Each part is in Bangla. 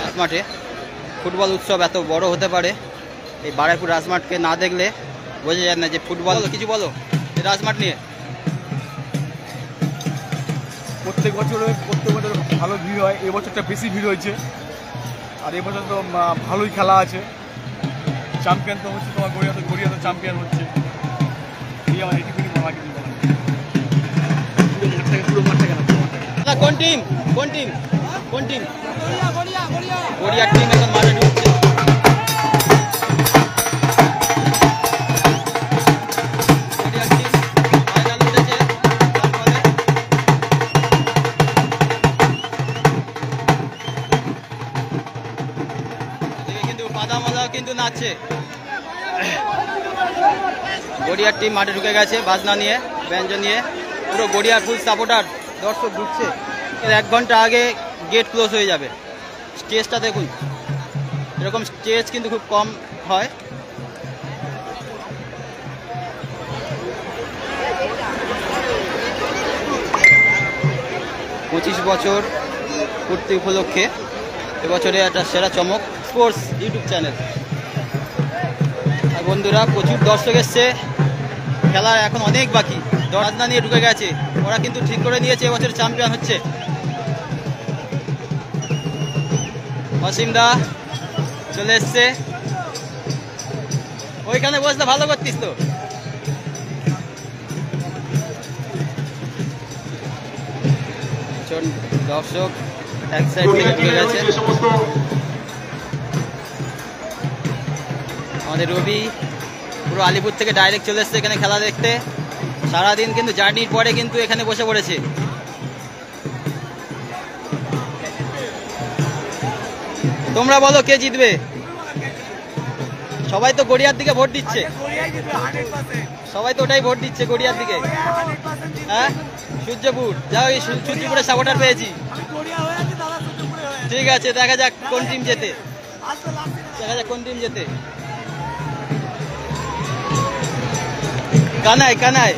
রাজমাঠে ফুটবল উৎসব এত বড় হতে পারে এই বারুইপুর রাজমাঠকে না দেখলে বোঝা যায় না যে ফুটবল। কিছু বলো এই রাজমাঠ নিয়ে। প্রত্যেক বছর ভালো ভিড় হয়, এবছরটা বেশি ভিড় হয়েছে। আর এবছর তো ভালোই খেলা আছে। চ্যাম্পিয়ন তো হচ্ছে তোমার গড়িয়া তো চ্যাম্পিয়ন হচ্ছে। এই আমার এইটুকুনি বলা কিছু বলা। পুরো মাঠটা কেন? কোন টিম কোন টিম কোন টিম? গড়িয়া টিম এখন মাঠে ঢুকছে। কিন্তু নাচছে। গড়িয়ার টিম মাঠে ঢুকে গেছে বাজনা নিয়ে, ব্যঞ্জন নিয়ে। পুরো গড়িয়ার ফুল সাপোর্টার দর্শক ঢুকছে। 1 ঘন্টা আগে গেট ক্লোজ হয়ে যাবে। স্টেজটা দেখুন, এরকম স্টেজ কিন্তু খুব কম হয়। পঁচিশ বছর পূর্তি উপলক্ষে এবছরে একটা সেরা চমক স্পোর্টস ইউটিউব চ্যানেল। আর বন্ধুরা প্রচুর দর্শক এসছে। খেলা এখন অনেক বাকি। রাজনা নিয়ে ঢুকে গেছে, ওরা কিন্তু ঠিক করে নিয়েছে এবছর চ্যাম্পিয়ন হচ্ছে। অসীম দা চলে এসছে। ওইখানে বসলে ভালো করতিস তো। দর্শক এক সাইড থেকে ঢুকে গেছে। আমাদের রবি পুরো আলিপুর থেকে ডাইরেক্ট চলে এসছে এখানে খেলা দেখতে। সারাদিন কিন্তু জার্নির পরে কিন্তু এখানে বসে পড়েছে। তোমরা বলো কে জিতবে? সবাই তো গড়িয়ার দিকে ভোট দিচ্ছে, সবাই তো ওটাই ভোট দিচ্ছে গড়িয়ার দিকে। হ্যাঁ সূর্যপুর, যাও এই সূর্যপুরের সাপোর্টার পেয়েছি। ঠিক আছে, দেখা যাক কোন টিম জেতে, দেখা যাক কোন টিম জেতে। কানাই কানাই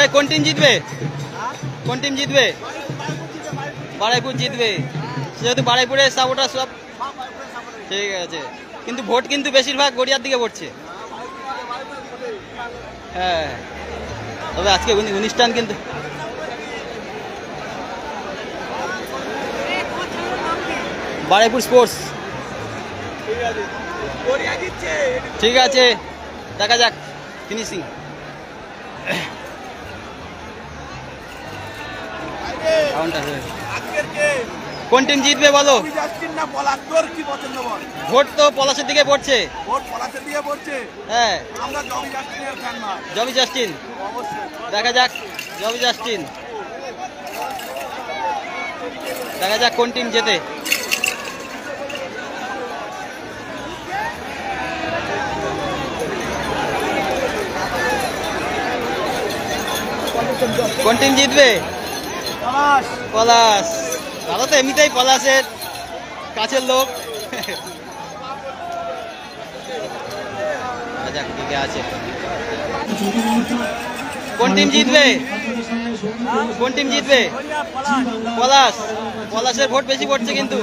এ কোন টিম জিতবে? কোন টিম জিতবে? বারুইপুর জিতবে, যেহেতু বারুইপুরের সাপোর্টার সব। ঠিক আছে, কিন্তু ভোট কিন্তু বেশিরভাগ গড়িয়ার দিকে পড়ছে। হ্যাঁ, তবে আজকে অনুষ্ঠান কিন্তু বারুইপুর স্পোর্টস। ঠিক আছে, দেখা যাক ফিনিশিং। কোন টিম জিতবে বলো? ভোট তো পলাশের দিকে পড়ছে। হ্যাঁ, জবি জাস্টিন। দেখা যাক জবি জাস্টিন, দেখা যাক কোন টিম জেতে। কোন টিম জিতবে? পলাশ। দাদা তো এমনিতেই পলাশের কাছের লোক। আছে কোন টিম জিতবে? কোন টিম জিতবে? পলাশ। পলাশের ভোট বেশি পড়ছে কিন্তু।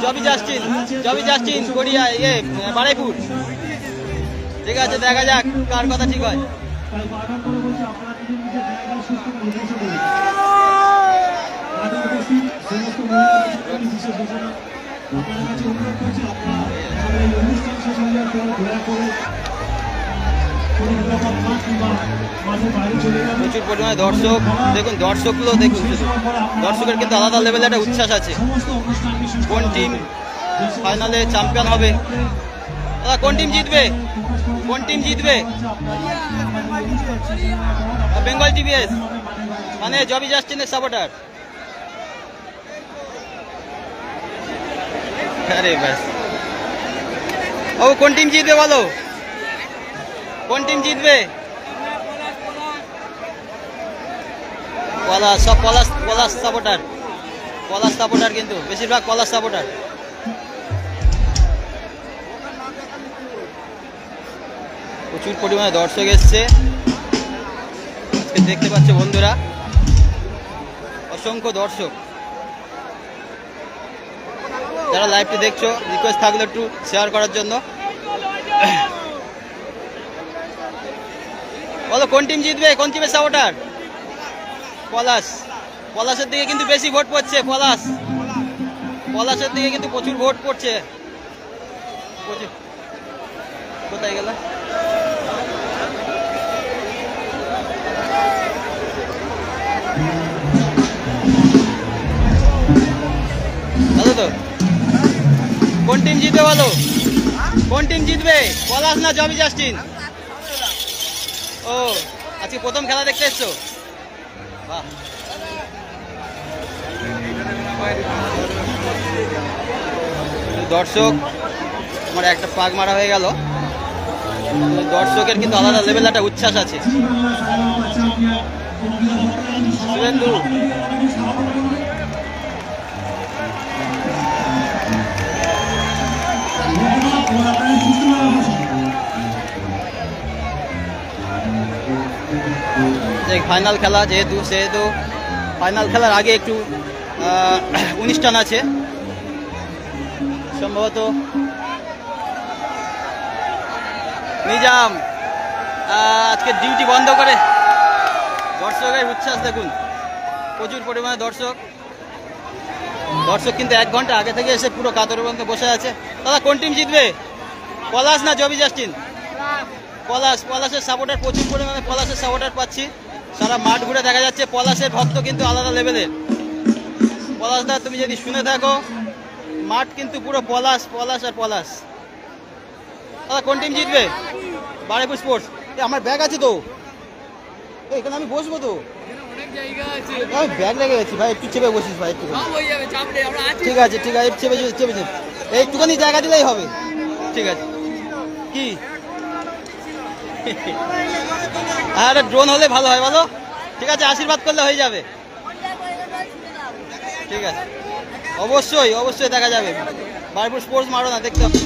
জবি জাস্টিন, জবি জাস্টিন গড়িয়া বারুইপুর। ঠিক আছে, দেখা যাক কার কথা ঠিক হয়। প্রচুর পরিমাণে দর্শক। দেখুন দর্শকগুলো দেখুন, দর্শকের কিন্তু আলাদা লেভেলে একটা উচ্ছ্বাস আছে। কোন টিম ফাইনালে চ্যাম্পিয়ন হবে? কোন টিম জিতবে? কোন টিম জিতবে? বেঙ্গল টিভিএস, মানে জবি জাস্টিনের সাপোর্টার। আরে ব্যাস, ও কোন টিম জিতবে বলো? কোন টিম জিতবে? পলাশ। সব পলাশ, পলাশ সাপোর্টার। পলাশ সাপোর্টার কিন্তু বেশিরভাগ পলাশ সাপোর্টার। প্রচুর পরিমাণে দর্শক এসছে আজকে, দেখতে পাচ্ছ বন্ধুরা, অসংখ্য দর্শক। যারা লাইভটি দেখছো, রিকোয়েস্ট থাকলে একটু শেয়ার করার জন্য। বলো কোন টিম জিতবে, কোন টিমের সাপোর্টার? পলাশ। পলাশের দিকে কিন্তু বেশি ভোট পড়ছে। পলাশের দিকে কিন্তু প্রচুর ভোট পড়ছে। কোথায় গেল? ভালো তো। কোন টিম জিতবে বলো, কোন টিম জিতবে, পলাশ না জবি জাস্টিন? ও আজকে প্রথম খেলা দেখতে এসছো? বাহ। দর্শক, আমার একটা পাক মারা হয়ে গেল। দর্শকের কিন্তু আলাদা লেভেল একটা উচ্ছ্বাস আছে। ফাইনাল খেলা সেহেতু ফাইনাল খেলার আগে একটু অনুষ্ঠান আছে সম্ভবত। নিজাম আজকে ডিউটি বন্ধ করে। দর্শকের উচ্ছ্বাস দেখুন, প্রচুর পরিমাণে দর্শক কিন্তু 1 ঘন্টা আগে থেকে এসে পুরো কাতরের মধ্যে বসে আছে। দাদা কোন টিম জিতবে, পলাশ না জবি জাস্টিন? পলাশের সাপোর্টার প্রচুর পরিমাণে, পলাশের সাপোর্টার পাচ্ছি। সারা মাঠ ঘুরে দেখা যাচ্ছে পলাশের ভক্ত কিন্তু আলাদা লেভেলের। পলাশদা তুমি যদি শুনে থাকো, মাঠ কিন্তু পুরো পলাশ আর পলাশ। দাদা কোন টিম জিতবে? বারুইপুর স্পোর্টস। আমার ব্যাগ আছে তো, এখানে আমি বসবো তো, আমি ব্যাগ লেগে গেছি ভাই, একটু চেপে বসিস ভাই, একটু। ঠিক আছে চেপে একটুখানি জায়গা দিলেই হবে। ঠিক আছে। কি আর ড্রোন হলে ভালো হয় বলো? ঠিক আছে, আশীর্বাদ করলে হয়ে যাবে। ঠিক আছে, অবশ্যই দেখা যাবে। বারুইপুর স্পোর্টস মারো না, দেখতে হবে।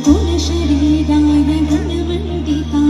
गुण शरीराय गुणवंदिता